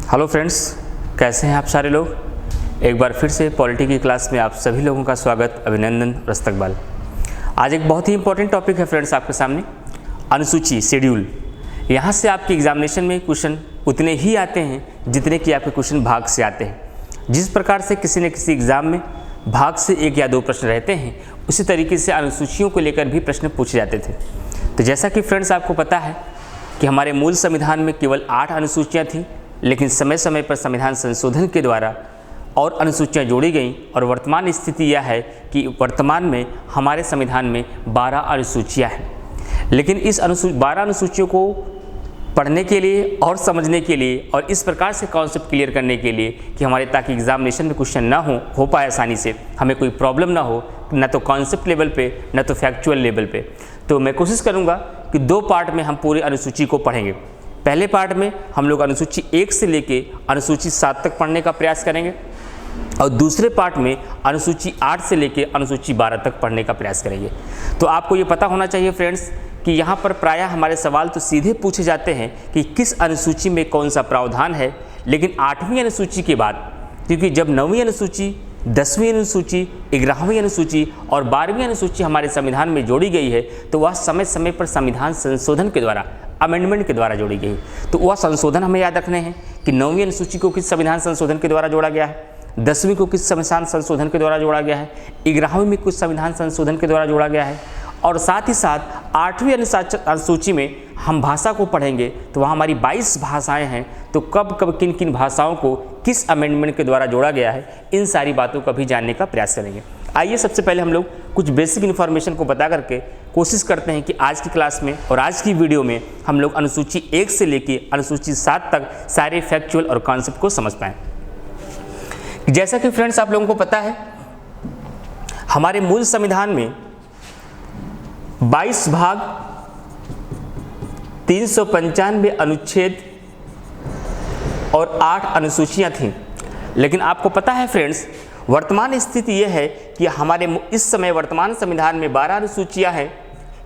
Hello friends, कैसे हैं आप सारे लोग। एक बार फिर से पॉलिटी की क्लास में आप सभी लोगों का स्वागत, अभिनंदन और इस्तकबाल। आज एक बहुत ही इंपॉर्टेंट टॉपिक है फ्रेंड्स आपके सामने, अनुसूची शेड्यूल। यहाँ से आपके एग्जामिनेशन में क्वेश्चन उतने ही आते हैं जितने कि आपके क्वेश्चन भाग से आते हैं। जिस प्रकार से किसी न किसी एग्ज़ाम में भाग से 1 या 2 प्रश्न रहते हैं, उसी तरीके से अनुसूचियों को लेकर भी प्रश्न पूछे जाते थे। तो जैसा कि फ्रेंड्स आपको पता है कि हमारे मूल संविधान में केवल 8 अनुसूचियाँ थीं, लेकिन समय समय पर संविधान संशोधन के द्वारा और अनुसूचियाँ जोड़ी गईं और वर्तमान स्थिति यह है कि वर्तमान में हमारे संविधान में 12 अनुसूचियाँ हैं। लेकिन इस 12 अनुसूचियों को पढ़ने के लिए और समझने के लिए और इस प्रकार से कॉन्सेप्ट क्लियर करने के लिए कि हमारे ताकि एग्जामिनेशन में क्वेश्चन ना हो पाए आसानी से, हमें कोई प्रॉब्लम ना हो, ना तो कॉन्सेप्ट लेवल पे ना तो फैक्चुअल लेवल पे, तो मैं कोशिश करूँगा कि 2 पार्ट में हम पूरी अनुसूची को पढ़ेंगे। पहले पार्ट में हम लोग अनुसूची 1 से लेके अनुसूची 7 तक पढ़ने का प्रयास करेंगे और दूसरे पार्ट में अनुसूची 8 से लेके अनुसूची 12 तक पढ़ने का प्रयास करेंगे। तो आपको ये पता होना चाहिए फ्रेंड्स कि यहाँ पर प्रायः हमारे सवाल तो सीधे पूछे जाते हैं कि किस अनुसूची में कौन सा प्रावधान है, लेकिन 8वीं अनुसूची के बाद, क्योंकि जब 9वीं अनुसूची, 10वीं अनुसूची, 11वीं अनुसूची और 12वीं अनुसूची हमारे संविधान में जोड़ी गई है, तो वह समय समय पर संविधान संशोधन के द्वारा, अमेंडमेंट के द्वारा जोड़ी गई। तो वह संशोधन हमें याद रखने हैं कि 9वीं अनुसूची को किस संविधान संशोधन के द्वारा जोड़ा गया है, 10वीं को किस संविधान संशोधन के द्वारा जोड़ा गया है, 11वीं में कुछ संविधान संशोधन के द्वारा जोड़ा गया है, और साथ ही साथ 8वीं अनुसूची में हम भाषा को पढ़ेंगे। तो वहाँ हमारी 22 भाषाएं हैं, तो कब कब किन किन भाषाओं को किस अमेंडमेंट के द्वारा जोड़ा गया है, इन सारी बातों का भी जानने का प्रयास करेंगे। आइए सबसे पहले हम लोग कुछ बेसिक इन्फॉर्मेशन को बता करके कोशिश करते हैं कि आज की क्लास में और आज की वीडियो में हम लोग अनुसूची 1 से लेके अनुसूची 7 तक सारे फैक्चुअल और कॉन्सेप्ट को समझ पाएँ। जैसा कि फ्रेंड्स आप लोगों को पता है, हमारे मूल संविधान में 22 भाग, 395 अनुच्छेद और 8 अनुसूचियां थीं। लेकिन आपको पता है फ्रेंड्स, वर्तमान स्थिति यह है कि हमारे इस समय वर्तमान संविधान में 12 अनुसूचियां हैं,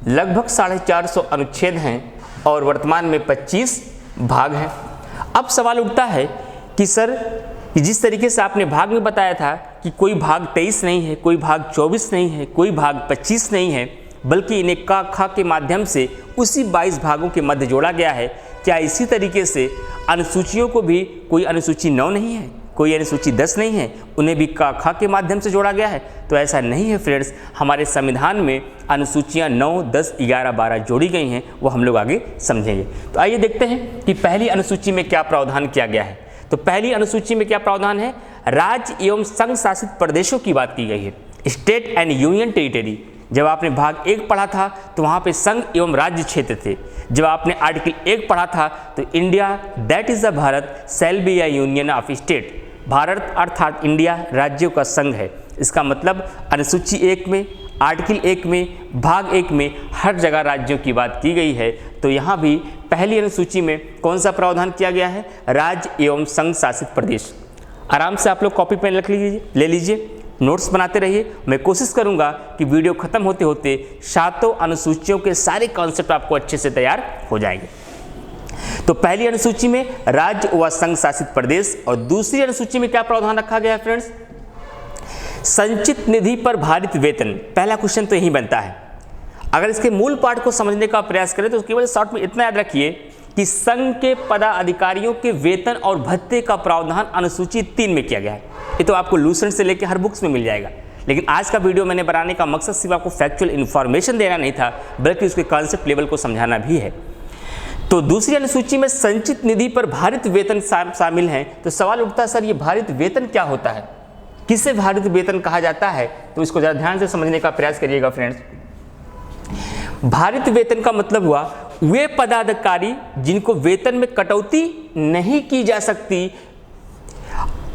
लगभग 450 अनुच्छेद हैं और वर्तमान में 25 भाग हैं। अब सवाल उठता है कि सर, जिस तरीके से आपने भाग में बताया था कि कोई भाग 23 नहीं है, कोई भाग 24 नहीं है, कोई भाग 25 नहीं है, बल्कि इन्हें का खा के माध्यम से उसी 22 भागों के मध्य जोड़ा गया है, क्या इसी तरीके से अनुसूचियों को भी कोई अनुसूची 9 नहीं है, कोई अनुसूची 10 नहीं है, उन्हें भी का खा के माध्यम से जोड़ा गया है? तो ऐसा नहीं है फ्रेंड्स। हमारे संविधान में अनुसूचियां 9, 10, 11, 12 जोड़ी गई हैं, वो हम लोग आगे समझेंगे। तो आइए देखते हैं कि पहली अनुसूची में क्या प्रावधान किया गया है। तो पहली अनुसूची में क्या प्रावधान है? राज्य एवं संघ शासित प्रदेशों की बात की गई है, स्टेट एंड यूनियन टेरिटरी। जब आपने भाग 1 पढ़ा था तो वहाँ पे संघ एवं राज्य क्षेत्र थे। जब आपने आर्टिकल 1 पढ़ा था तो India that is the Bharat shall be a union of state. Bharat अर्थात इंडिया राज्यों का संघ है। इसका मतलब अनुसूची 1 में, आर्टिकल 1 में, भाग 1 में हर जगह राज्यों की बात की गई है। तो यहाँ भी पहली अनुसूची में कौन सा प्रावधान किया गया है? राज्य एवं संघ शासित प्रदेश। आराम से आप लोग कॉपी पेन रख लीजिए, ले लीजिए, नोट्स बनाते रहिए। मैं कोशिश करूंगा कि वीडियो खत्म होते होते 7 अनुसूचियों के सारे कॉन्सेप्ट आपको अच्छे से तैयार हो जाएंगे। तो पहली अनुसूची में राज्य व संघ शासित प्रदेश, और दूसरी अनुसूची में क्या प्रावधान रखा गया है फ्रेंड्स? संचित निधि पर भारित वेतन। पहला क्वेश्चन तो यही बनता है। अगर इसके मूल पाठ को समझने का प्रयास करें तो केवल शॉर्ट में इतना याद रखिए कि संघ के पदाधिकारियों के वेतन और भत्ते का प्रावधान अनुसूची 3 में किया गया है। ये तो आपको लूसेंट से लेकर हर बुक्स में मिल जाएगा। लेकिन आज का वीडियो मैंने बनाने का मकसद सिर्फ आपको फैक्चुअल इन्फॉर्मेशन देना नहीं था, बल्कि उसके कॉन्सेप्ट लेवल को समझाना भी है। तो दूसरी अनुसूची में संचित निधि पर भारित वेतन शामिल हैं। तो सवाल उठता है, सर ये भारित वेतन क्या होता है, किसे भारित वेतन कहा जाता है? तो इसको जरा ध्यान से समझने का प्रयास करिएगा फ्रेंड्स। भारित वेतन का मतलब हुआ वे पदाधिकारी जिनको वेतन में कटौती नहीं की जा सकती,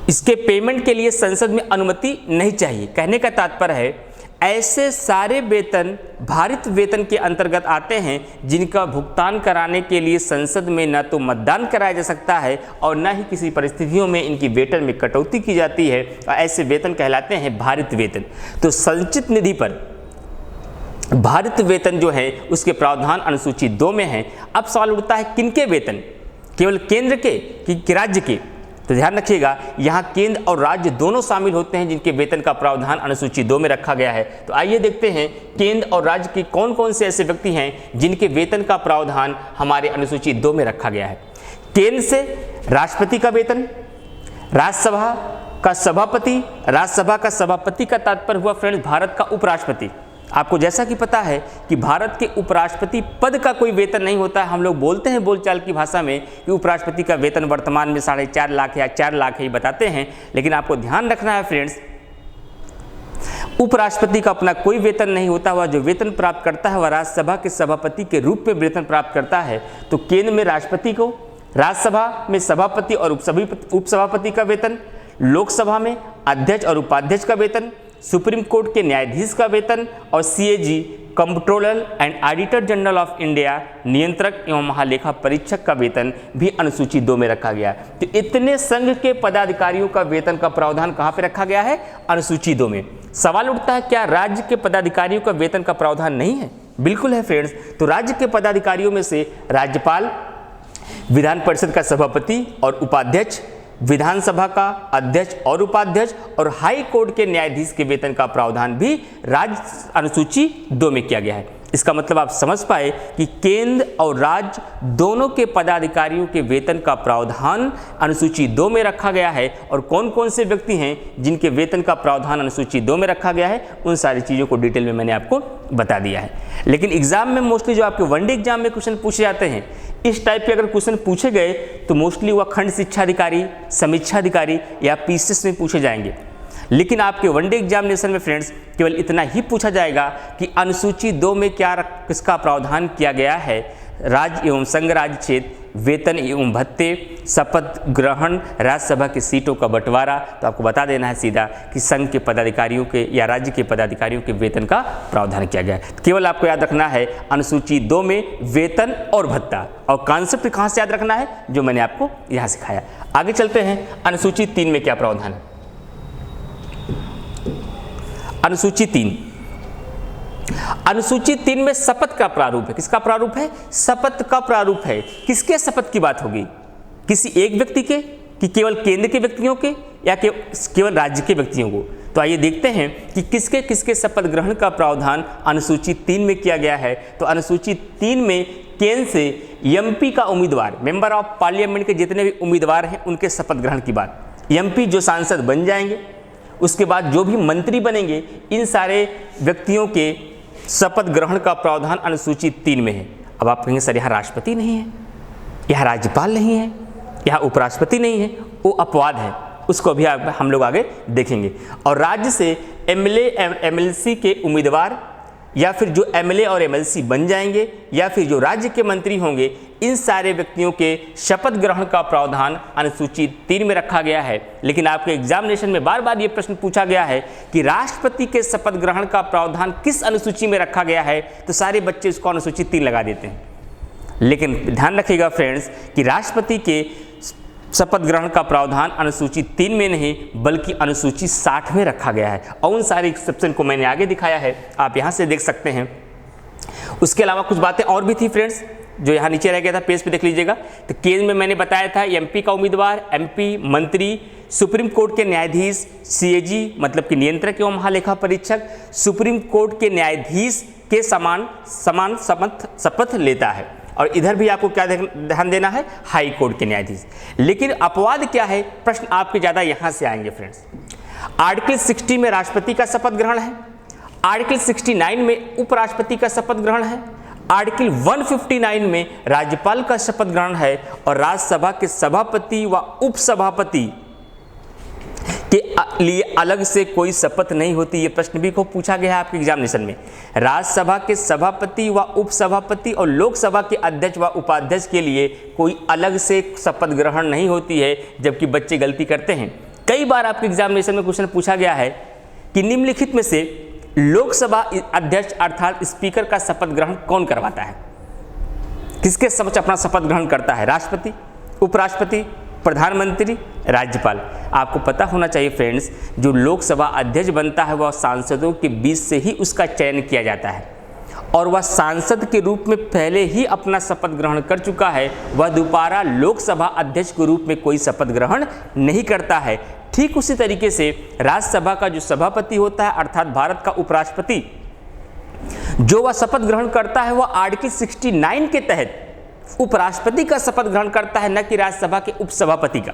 इसके पेमेंट के लिए संसद में अनुमति नहीं चाहिए। कहने का तात्पर्य है ऐसे सारे वेतन भारित वेतन के अंतर्गत आते हैं जिनका भुगतान कराने के लिए संसद में न तो मतदान कराया जा सकता है और न ही किसी परिस्थितियों में इनकी वेतन में कटौती की जाती है, और ऐसे वेतन कहलाते हैं भारित वेतन। तो संचित निधि पर भारित वेतन जो है उसके प्रावधान अनुसूची 2 में है। अब सवाल उठता है किनके वेतन, केवल केंद्र के कि राज्य के? तो ध्यान रखिएगा, यहाँ केंद्र और राज्य दोनों शामिल होते हैं जिनके वेतन का प्रावधान अनुसूची 2 में रखा गया है। तो आइए देखते हैं केंद्र और राज्य के कौन कौन से ऐसे व्यक्ति हैं जिनके वेतन का प्रावधान हमारे अनुसूची 2 में रखा गया है। केंद्र से राष्ट्रपति का वेतन, राज्यसभा का सभापति, राज्यसभा का सभापति का तात्पर्य हुआ फ्रेंड्स भारत का उपराष्ट्रपति। आपको जैसा कि पता है कि भारत के उपराष्ट्रपति पद का कोई वेतन नहीं होता है। हम लोग बोलते हैं बोलचाल की भाषा में कि उपराष्ट्रपति का वेतन वर्तमान में 4.5 लाख या 4 लाख ही बताते हैं, लेकिन आपको ध्यान रखना है फ्रेंड्स, उपराष्ट्रपति का अपना कोई वेतन नहीं होता हुआ, जो वेतन प्राप्त करता है वह राज्यसभा के सभापति के रूप में वेतन प्राप्त करता है। तो केंद्र में राष्ट्रपति को, राज्यसभा में सभापति और उपसभापति का वेतन, लोकसभा में अध्यक्ष और उपाध्यक्ष का वेतन, सुप्रीम कोर्ट के न्यायाधीश का वेतन और CAG controller and auditor general of India नियंत्रक एवं महालेखा परीक्षक का वेतन भी अनुसूची 2 में रखा गया है। तो इतने संघ के पदाधिकारियों का वेतन का प्रावधान कहाँ पे रखा गया है? अनुसूची 2 में। सवाल उठता है क्या राज्य के पदाधिकारियों का वेतन का प्रावधान नहीं है? बिल्कुल है फ्रेंड्स। तो राज्य के पदाधिकारियों में से राज्यपाल, विधान परिषद का सभापति और उपाध्यक्ष, विधानसभा का अध्यक्ष और उपाध्यक्ष और हाई कोर्ट के न्यायाधीश के वेतन का प्रावधान भी राज्य अनुसूची 2 में किया गया है। इसका मतलब आप समझ पाए कि केंद्र और राज्य दोनों के पदाधिकारियों के वेतन का प्रावधान अनुसूची 2 में रखा गया है। और कौन कौन से व्यक्ति हैं जिनके वेतन का प्रावधान अनुसूची 2 में रखा गया है, उन सारी चीज़ों को डिटेल में मैंने आपको बता दिया है। लेकिन एग्जाम में मोस्टली जो आपके वनडे एग्जाम में क्वेश्चन पूछे जाते हैं, इस टाइप के अगर क्वेश्चन पूछे गए तो मोस्टली वह खंड शिक्षा अधिकारी, समीक्षा अधिकारी या पीसीएस में पूछे जाएंगे। लेकिन आपके वनडे एग्जामिनेशन में फ्रेंड्स केवल इतना ही पूछा जाएगा कि अनुसूची 2 में किसका प्रावधान किया गया है। राज्य एवं संघ राज्य क्षेत्र, वेतन एवं भत्ते, शपथ ग्रहण, राज्यसभा की सीटों का बंटवारा। तो आपको बता देना है सीधा कि संघ के पदाधिकारियों के या राज्य के पदाधिकारियों के वेतन का प्रावधान किया गया है। केवल आपको याद रखना है अनुसूची 2 में वेतन और भत्ता, और कॉन्सेप्ट कहाँ से याद रखना है जो मैंने आपको यहाँ सिखाया। आगे चलते हैं, अनुसूची 3 में क्या प्रावधान है। अनुसूची 3, अनुसूची 3 में शपथ का प्रारूप है। किसका प्रारूप है? शपथ का प्रारूप है। किसके शपथ की बात होगी? किसी एक व्यक्ति के, कि केवल केंद्र के व्यक्तियों के, या केवल राज्य के व्यक्तियों को? तो आइए देखते हैं कि किसके किसके शपथ ग्रहण का प्रावधान अनुसूची 3 में किया गया है। तो अनुसूची 3 में केंद्र से एमपी का उम्मीदवार, मेंबर ऑफ पार्लियामेंट के जितने भी उम्मीदवार हैं उनके शपथ ग्रहण की बात। एमपी जो सांसद बन जाएंगे, उसके बाद जो भी मंत्री बनेंगे, इन सारे व्यक्तियों के शपथ ग्रहण का प्रावधान अनुसूची 3 में है। अब आप कहेंगे सर यहाँ राष्ट्रपति नहीं है, यहाँ राज्यपाल नहीं है, यहाँ उपराष्ट्रपति नहीं है, वो अपवाद है, उसको भी हम लोग आगे देखेंगे। और राज्य से एमएलए एमएलसी के उम्मीदवार, या फिर जो एमएलए और एमएलसी बन जाएंगे, या फिर जो राज्य के मंत्री होंगे, इन सारे व्यक्तियों के शपथ ग्रहण का प्रावधान अनुसूची 3 में रखा गया है। लेकिन आपके एग्जामिनेशन में बार बार ये प्रश्न पूछा गया है कि राष्ट्रपति के शपथ ग्रहण का प्रावधान किस अनुसूची में रखा गया है, तो सारे बच्चे इसको अनुसूची 3 लगा देते हैं। लेकिन ध्यान रखिएगा फ्रेंड्स कि राष्ट्रपति के शपथ ग्रहण का प्रावधान अनुसूची 3 में नहीं बल्कि अनुसूची 60 में रखा गया है। और उन सारे एक्सेप्शन को मैंने आगे दिखाया है, आप यहाँ से देख सकते हैं। उसके अलावा कुछ बातें और भी थी फ्रेंड्स, जो यहाँ नीचे रह गया था, पेज पे देख लीजिएगा। तो केंद्र में मैंने बताया था एमपी का उम्मीदवार, एमपी, मंत्री, सुप्रीम कोर्ट के न्यायाधीश, सीएजी मतलब कि नियंत्रक एवं महालेखा परीक्षक सुप्रीम कोर्ट के न्यायाधीश के समान शपथ लेता है। और इधर भी आपको क्या ध्यान देना है, हाई कोर्ट के न्यायाधीश। लेकिन अपवाद क्या है, प्रश्न आपके ज़्यादा यहाँ से आएंगे फ्रेंड्स। आर्टिकल 60 में राष्ट्रपति का शपथ ग्रहण है, आर्टिकल 69 में उपराष्ट्रपति का शपथ ग्रहण है, आर्टिकल 159 में राज्यपाल का शपथ ग्रहण है, और राज्यसभा के सभापति व उपसभापति के लिए अलग से कोई शपथ नहीं होती। ये प्रश्न भी खूब पूछा गया है आपके एग्जामिनेशन में। राज्यसभा के सभापति व उपसभापति और लोकसभा के अध्यक्ष व उपाध्यक्ष के लिए कोई अलग से शपथ ग्रहण नहीं होती है, जबकि बच्चे गलती करते हैं। कई बार आपके एग्जामिनेशन में क्वेश्चन पूछा गया है कि निम्नलिखित में से लोकसभा अध्यक्ष अर्थात स्पीकर का शपथ ग्रहण कौन करवाता है? किसके समक्ष अपना शपथ ग्रहण करता है? राष्ट्रपति, उपराष्ट्रपति, प्रधानमंत्री, राज्यपाल। आपको पता होना चाहिए फ्रेंड्स, जो लोकसभा अध्यक्ष बनता है वह सांसदों के बीच से ही उसका चयन किया जाता है। और वह सांसद के रूप में पहले ही अपना शपथ ग्रहण कर चुका है, वह दोबारा लोकसभा अध्यक्ष के रूप में कोई शपथ ग्रहण नहीं करता है। ठीक उसी तरीके से राज्यसभा का जो सभापति होता है अर्थात भारत का उपराष्ट्रपति, जो वह शपथ ग्रहण करता है वह आर्टिकल 69 के तहत उपराष्ट्रपति का शपथ ग्रहण करता है, न कि राज्यसभा के उपसभापति का।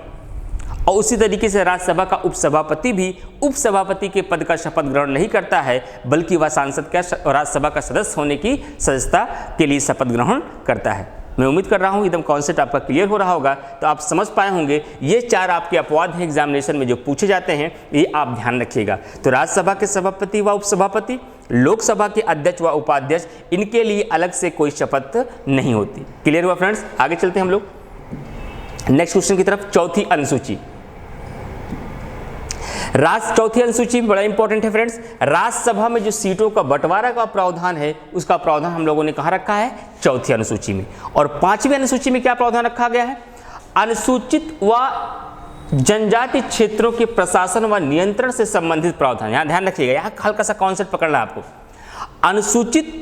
और उसी तरीके से राज्यसभा का उपसभापति भी उपसभापति के पद का शपथ ग्रहण नहीं करता है, बल्कि वह सांसद का राज्यसभा का सदस्य होने की सदस्यता के लिए शपथ ग्रहण करता है। मैं उम्मीद कर रहा हूँ एकदम कॉन्सेप्ट आपका क्लियर हो रहा होगा, तो आप समझ पाए होंगे। ये 4 आपके अपवाद हैं एग्जामिनेशन में जो पूछे जाते हैं, ये आप ध्यान रखिएगा। तो राज्यसभा के सभापति व उपसभापति, लोकसभा के अध्यक्ष व उपाध्यक्ष, इनके लिए अलग से कोई शपथ नहीं होती। क्लियर हुआ फ्रेंड्स? आगे चलते हैं हम लोग नेक्स्ट क्वेश्चन की तरफ। चौथी अनुसूची, चौथी अनुसूची बड़ा इंपॉर्टेंट है फ्रेंड्स। राज्यसभा में जो सीटों का बंटवारा का प्रावधान है, उसका प्रावधान हम लोगों ने कहाँ रखा है? चौथी अनुसूची में। और 5वीं अनुसूची में क्या प्रावधान रखा गया है? अनुसूचित व जनजाति क्षेत्रों के प्रशासन व नियंत्रण से संबंधित प्रावधान। यहाँ ध्यान रखिएगा, यहाँ हल्का सा कॉन्सेप्ट पकड़ना है आपको। अनुसूचित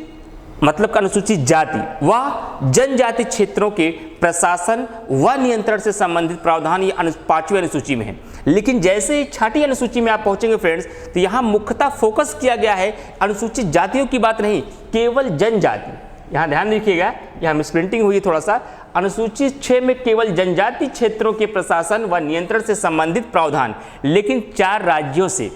मतलब अनुसूचित जाति व जनजाति क्षेत्रों के प्रशासन व नियंत्रण से संबंधित प्रावधान ये 5वीं अनुसूची में है। लेकिन जैसे ही 6ठी अनुसूची में आप पहुंचेंगे फ्रेंड्स, तो यहाँ मुख्यतः फोकस किया गया है अनुसूचित जातियों की बात नहीं, केवल जनजाति। यहाँ ध्यान रखिएगा, यहाँ मिसप्रिंटिंग हुई है थोड़ा सा। अनुसूचित 6 में केवल जनजाति क्षेत्रों के प्रशासन व नियंत्रण से संबंधित प्रावधान, लेकिन 4 राज्यों से।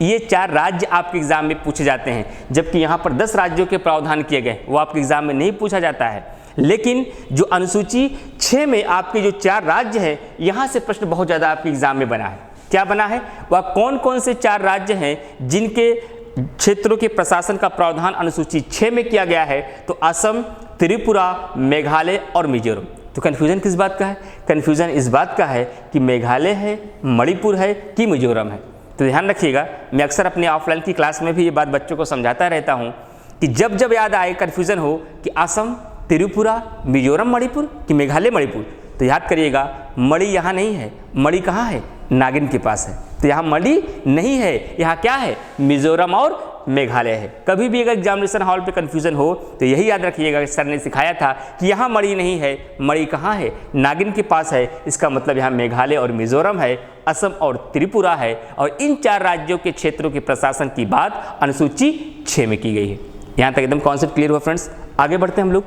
ये 4 राज्य आपके एग्जाम में पूछे जाते हैं, जबकि यहाँ पर 10 राज्यों के प्रावधान किए गए, वो आपके एग्जाम में नहीं पूछा जाता है। लेकिन जो अनुसूची 6 में आपके जो 4 राज्य हैं, यहाँ से प्रश्न बहुत ज़्यादा आपके एग्जाम में बना है। क्या बना है? वह कौन कौन से 4 राज्य हैं जिनके क्षेत्रों के प्रशासन का प्रावधान अनुसूची 6 में किया गया है? तो असम, त्रिपुरा, मेघालय और मिजोरम। तो कन्फ्यूजन किस बात का है? कन्फ्यूजन इस बात का है कि मेघालय है, मणिपुर है कि मिजोरम है। तो ध्यान रखिएगा, मैं अक्सर अपने ऑफलाइन की क्लास में भी ये बात बच्चों को समझाता रहता हूँ कि जब जब याद आए, कन्फ्यूजन हो कि असम, त्रिपुरा, मिजोरम, मणिपुर कि मेघालय, मणिपुर, तो याद करिएगा मणि यहाँ नहीं है। मणि कहाँ है? नागिन के पास है। तो यहाँ मणि नहीं है, यहाँ क्या है? मिजोरम और मेघालय है। कभी भी अगर एग्जामिनेशन हॉल पे कन्फ्यूजन हो तो यही याद रखिएगा कि सर ने सिखाया था कि यहाँ मणि नहीं है, मणि कहाँ है? नागिन के पास है। इसका मतलब यहाँ मेघालय और मिजोरम है, असम और त्रिपुरा है। और इन 4 राज्यों के क्षेत्रों के प्रशासन की बात अनुसूची 6 में की गई है। यहाँ तक एकदम कॉन्सेप्ट क्लियर हुआ फ्रेंड्स। आगे बढ़ते हैं हम लोग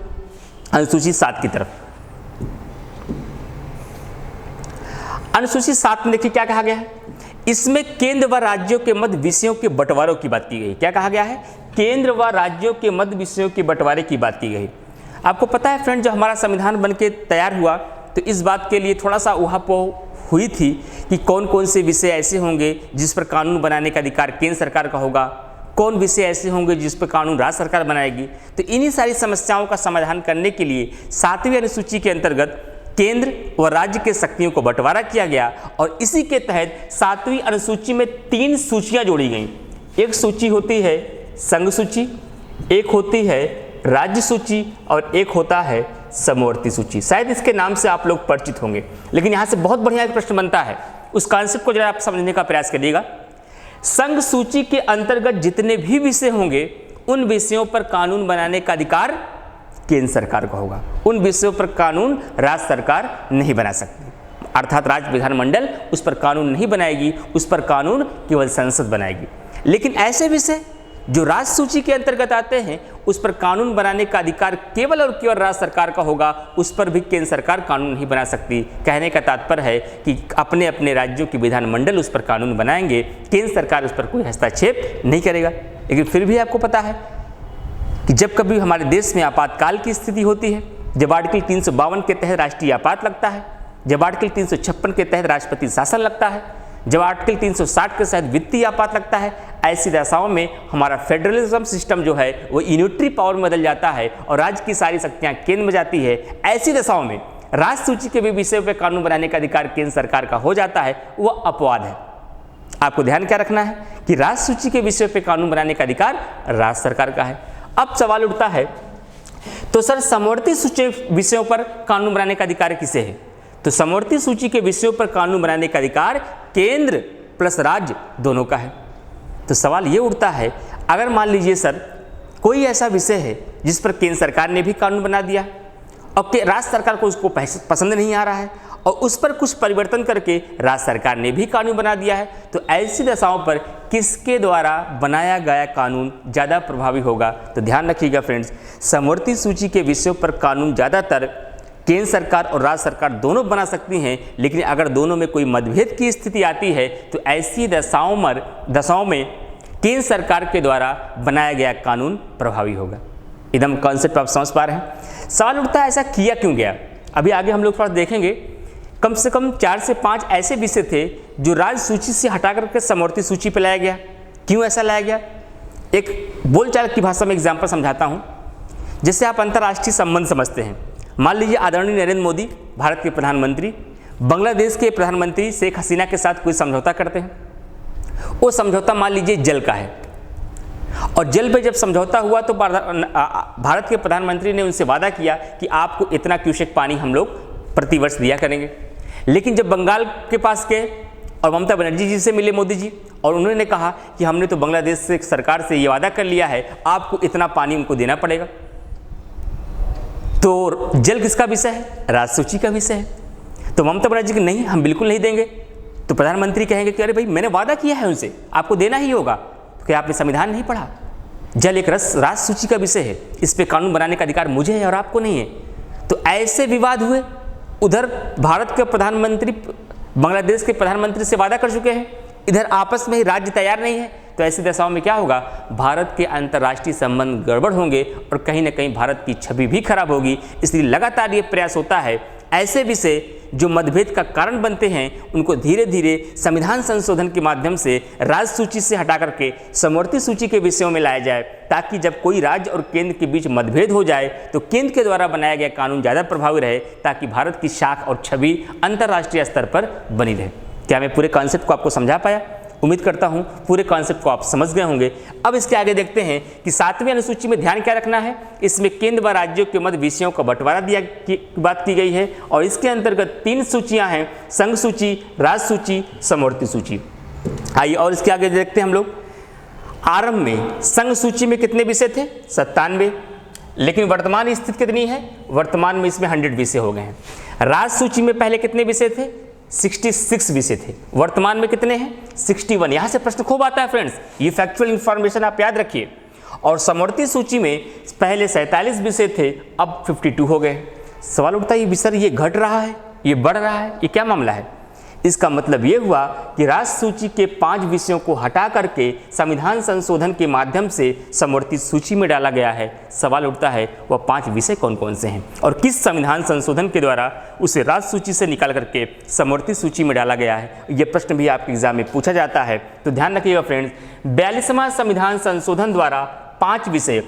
अनुसूची 7 की तरफ। अनुसूची 7 में देखिए क्या कहा गया है। इसमें केंद्र व राज्यों के मध्य विषयों के बंटवारों की बात की गई। क्या कहा गया है? केंद्र व राज्यों के मध्य विषयों के बंटवारे की बात की गई। आपको पता है फ्रेंड, जब हमारा संविधान बनके तैयार हुआ तो इस बात के लिए थोड़ा सा उहापोह हुई थी कि कौन कौन से विषय ऐसे होंगे जिस पर कानून बनाने का अधिकार केंद्र सरकार का होगा, कौन विषय ऐसे होंगे जिस पर कानून राज्य सरकार बनाएगी। तो इन्हीं सारी समस्याओं का समाधान करने के लिए 7वीं अनुसूची के अंतर्गत केंद्र व राज्य के शक्तियों को बंटवारा किया गया। और इसी के तहत 7वीं अनुसूची में 3 सूचियां जोड़ी गईं। एक सूची होती है संघ सूची, एक होती है राज्य सूची और एक होता है समवर्ती सूची। शायद इसके नाम से आप लोग परिचित होंगे, लेकिन यहाँ से बहुत बढ़िया एक प्रश्न बनता है। उस कॉन्सेप्ट को जरा आप समझने का प्रयास करिएगा। संघ सूची के अंतर्गत जितने भी विषय होंगे, उन विषयों पर कानून बनाने का अधिकार केंद्र सरकार का होगा। उन विषयों पर कानून राज्य सरकार नहीं बना सकती, अर्थात राज्य विधानमंडल उस पर कानून नहीं बनाएगी, उस पर कानून केवल संसद बनाएगी। लेकिन ऐसे विषय जो राज्य सूची के अंतर्गत आते हैं, उस पर कानून बनाने का अधिकार केवल और केवल राज्य सरकार का होगा, उस पर भी केंद्र सरकार कानून नहीं बना सकती। कहने का तात्पर्य है कि अपने अपने राज्यों के विधानमंडल उस पर कानून बनाएंगे, केंद्र सरकार उस पर कोई हस्तक्षेप नहीं करेगा। लेकिन फिर भी आपको पता है कि जब कभी हमारे देश में आपातकाल की स्थिति होती है, जब आर्टिकल 352 के तहत राष्ट्रीय आपात लगता है, जब आर्टिकल 356 के तहत राष्ट्रपति शासन लगता है, जब आर्टिकल 360 के तहत वित्तीय आपात लगता है, ऐसी दशाओं में हमारा फेडरलिज्म सिस्टम जो है वो यूनिटरी पावर में बदल जाता है और राज्य की सारी शक्तियां केंद्र में जाती है। ऐसी दशाओं में राज्य सूची के भी विषय पर कानून बनाने का अधिकार केंद्र सरकार का हो जाता है, वह अपवाद है। आपको ध्यान क्या रखना है कि राज्य सूची के विषय पर कानून बनाने का अधिकार राज्य सरकार का है। अब सवाल उठता है, तो सर समवर्ती सूची विषयों पर कानून बनाने का अधिकार किसे है? तो समवर्ती सूची के विषयों पर कानून बनाने का अधिकार केंद्र प्लस राज्य दोनों का है। तो सवाल ये उठता है, अगर मान लीजिए सर कोई ऐसा विषय है जिस पर केंद्र सरकार ने भी कानून बना दिया और राज्य सरकार को उसको पसंद नहीं आ रहा है और उस पर कुछ परिवर्तन करके राज्य सरकार ने भी कानून बना दिया है, तो ऐसी दशाओं पर किसके द्वारा बनाया गया कानून ज़्यादा प्रभावी होगा? तो ध्यान रखिएगा फ्रेंड्स, समवर्ती सूची के विषयों पर कानून ज़्यादातर केंद्र सरकार और राज्य सरकार दोनों बना सकती हैं, लेकिन अगर दोनों में कोई मतभेद की स्थिति आती है तो ऐसी दशाओं में केंद्र सरकार के द्वारा बनाया गया कानून प्रभावी होगा। एकदम कॉन्सेप्ट आप समझ पा रहे हैं। सवाल उठता है ऐसा किया क्यों गया? अभी आगे हम लोग थोड़ा देखेंगे। कम से कम 4 से 5 ऐसे विषय थे जो राज्य सूची से हटा करके समवर्ती सूची पर लाया गया। क्यों ऐसा लाया गया? एक बोलचाल की भाषा में एग्जाम्पल समझाता हूँ। जैसे आप अंतर्राष्ट्रीय संबंध समझते हैं, मान लीजिए आदरणीय नरेंद्र मोदी भारत के प्रधानमंत्री बांग्लादेश के प्रधानमंत्री शेख हसीना के साथ कोई समझौता करते हैं। वो समझौता मान लीजिए जल का है, और जल पे जब समझौता हुआ तो भारत के प्रधानमंत्री ने उनसे वादा किया कि आपको इतना क्यूसेक पानी हम लोग प्रतिवर्ष दिया करेंगे। लेकिन जब बंगाल के पास गए और ममता बनर्जी जी से मिले मोदी जी, और उन्होंने कहा कि हमने तो बांग्लादेश से सरकार से ये वादा कर लिया है, आपको इतना पानी उनको देना पड़ेगा। तो जल किसका विषय है? राज्य सूची का विषय है। तो ममता बनर्जी की नहीं, हम बिल्कुल नहीं देंगे। तो प्रधानमंत्री कहेंगे कि अरे भाई मैंने वादा किया है उनसे, आपको देना ही होगा। तो क्या आपने संविधान नहीं पढ़ा? जल एक राज्य सूची का विषय है, इस पे कानून बनाने का अधिकार मुझे है और आपको नहीं है। तो ऐसे विवाद हुए। उधर भारत के प्रधानमंत्री बांग्लादेश के प्रधानमंत्री से वादा कर चुके हैं, इधर आपस में ही राज्य तैयार नहीं है। तो ऐसी दशाओं में क्या होगा? भारत के अंतर्राष्ट्रीय संबंध गड़बड़ होंगे और कहीं ना कहीं भारत की छवि भी खराब होगी। इसलिए लगातार ये प्रयास होता है ऐसे विषय जो मतभेद का कारण बनते हैं उनको धीरे धीरे संविधान संशोधन के माध्यम से राज्य सूची से हटा करके समवर्ती सूची के विषयों में लाया जाए, ताकि जब कोई राज्य और केंद्र के बीच मतभेद हो जाए तो केंद्र के द्वारा बनाया गया कानून ज़्यादा प्रभावी रहे, ताकि भारत की शाख और छवि अंतर्राष्ट्रीय स्तर पर बनी रहे। क्या मैं पूरे कॉन्सेप्ट को आपको समझा पाया? उम्मीद करता हूं पूरे कॉन्सेप्ट को आप समझ गए होंगे। अब इसके आगे देखते हैं कि 7वीं अनुसूची में ध्यान क्या रखना है। इसमें केंद्र व राज्यों के मध्य विषयों का बंटवारा दिया की बात की गई है, और इसके अंतर्गत 3 सूचियां हैं: संघ सूची, राज्य सूची, समवर्ती सूची। आइए और इसके आगे देखते हैं हम लोग। आरंभ में संघ सूची में कितने विषय थे? 97। लेकिन वर्तमान स्थिति कितनी है? वर्तमान में इसमें 100 विषय हो गए हैं। राज्य सूची में पहले कितने विषय थे? 66 विषय थे। वर्तमान में कितने हैं? 61। यहां से प्रश्न खूब आता है फ्रेंड्स, ये फैक्चुअल इंफॉर्मेशन आप याद रखिए। और समवर्ती सूची में पहले 47 विषय थे, अब 52 हो गए। सवाल उठता है ये विषय ये घट रहा है, ये बढ़ रहा है, ये क्या मामला है? इसका मतलब ये हुआ कि राज्य सूची के 5 विषयों को हटा करके संविधान संशोधन के माध्यम से समवर्ती सूची में डाला गया है। सवाल उठता है वह 5 विषय कौन कौन से हैं और किस संविधान संशोधन के द्वारा उसे राज्य सूची से निकाल करके समवर्ती सूची में डाला गया है? ये प्रश्न भी आपके एग्जाम में पूछा जाता है। तो ध्यान रखिएगा फ्रेंड्स, 42वां संविधान संशोधन द्वारा 5 विषय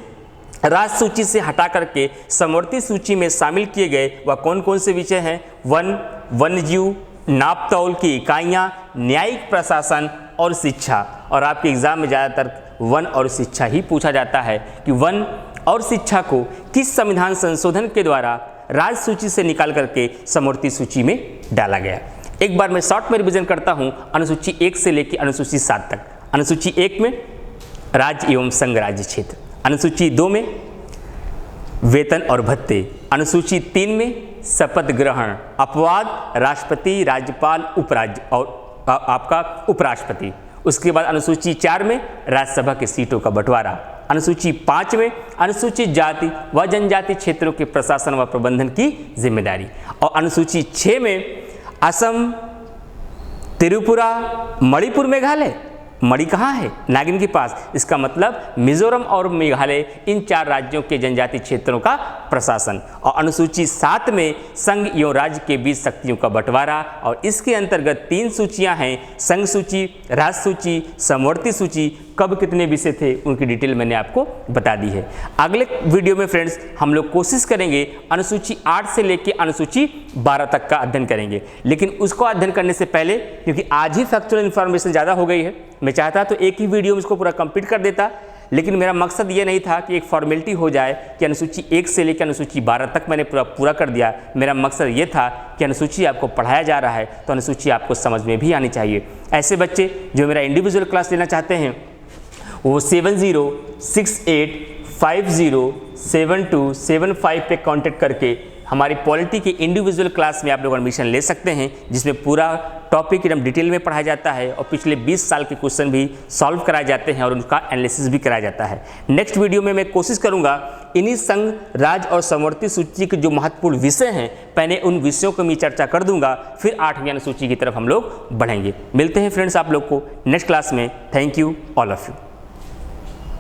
राज्य सूची से हटा करके समवर्ती सूची में शामिल किए गए। वह कौन कौन से विषय हैं? वन, वन्यजीव, नाप तौल की इकाइयाँ, न्यायिक प्रशासन और शिक्षा। और आपके एग्जाम में ज़्यादातर वन और शिक्षा ही पूछा जाता है कि वन और शिक्षा को किस संविधान संशोधन के द्वारा राज्य सूची से निकाल करके समवर्ती सूची में डाला गया। एक बार मैं शॉर्ट में रिवीजन करता हूँ अनुसूची 1 से लेकर अनुसूची 7 तक। अनुसूची 1 में राज्य एवं संघ राज्य क्षेत्र, अनुसूची 2 में वेतन और भत्ते, अनुसूची 3 में शपथ ग्रहण, अपवाद, राष्ट्रपति, राज्यपाल, उपराज्य और आपका उपराष्ट्रपति। उसके बाद अनुसूची 4 में राज्यसभा की सीटों का बंटवारा, अनुसूची 5 में अनुसूचित जाति व जनजाति क्षेत्रों के प्रशासन व प्रबंधन की जिम्मेदारी, और अनुसूची 6 में असम, त्रिपुरा, मणिपुर, मेघालय। मणि कहाँ है? नागिन के पास। इसका मतलब मिजोरम और मेघालय, इन 4 राज्यों के जनजाति क्षेत्रों का प्रशासन। और अनुसूची 7 में संघ एवं राज्य के बीच शक्तियों का बंटवारा, और इसके अंतर्गत 3 सूचियां हैं: संघ सूची, राज्य सूची, समवर्ती सूची। कब कितने विषय थे उनकी डिटेल मैंने आपको बता दी है। अगले वीडियो में फ्रेंड्स हम लोग कोशिश करेंगे अनुसूची 8 से लेकर अनुसूची 12 तक का अध्ययन करेंगे। लेकिन उसको अध्ययन करने से पहले, क्योंकि आज ही फैक्चुअल इन्फॉर्मेशन ज़्यादा हो गई है, मैं चाहता तो एक ही वीडियो में इसको पूरा कंप्लीट कर देता, लेकिन मेरा मकसद ये नहीं था कि एक फॉर्मेलिटी हो जाए कि अनुसूची 1 से लेकर अनुसूची 12 तक मैंने पूरा कर दिया। मेरा मकसद ये था कि अनुसूची आपको पढ़ाया जा रहा है तो अनुसूची आपको समझ में भी आनी चाहिए। ऐसे बच्चे जो मेरा इंडिविजुअल क्लास लेना चाहते हैं वो 507275 पे कांटेक्ट करके हमारी पॉलिटी के इंडिविजुअल क्लास में आप लोग एडमिशन ले सकते हैं, जिसमें पूरा टॉपिक एकदम डिटेल में पढ़ाया जाता है और पिछले 20 साल के क्वेश्चन भी सॉल्व कराए जाते हैं और उनका एनालिसिस भी कराया जाता है। नेक्स्ट वीडियो में मैं कोशिश करूंगा इन्हीं संघ, राज्य और समवर्ती सूची के जो महत्वपूर्ण विषय हैं, पहले उन विषयों को मैं चर्चा कर दूंगा, फिर 8वीं अनुसूची की तरफ हम लोग बढ़ेंगे। मिलते हैं फ्रेंड्स आप लोग को नेक्स्ट क्लास में। Thank you all of you.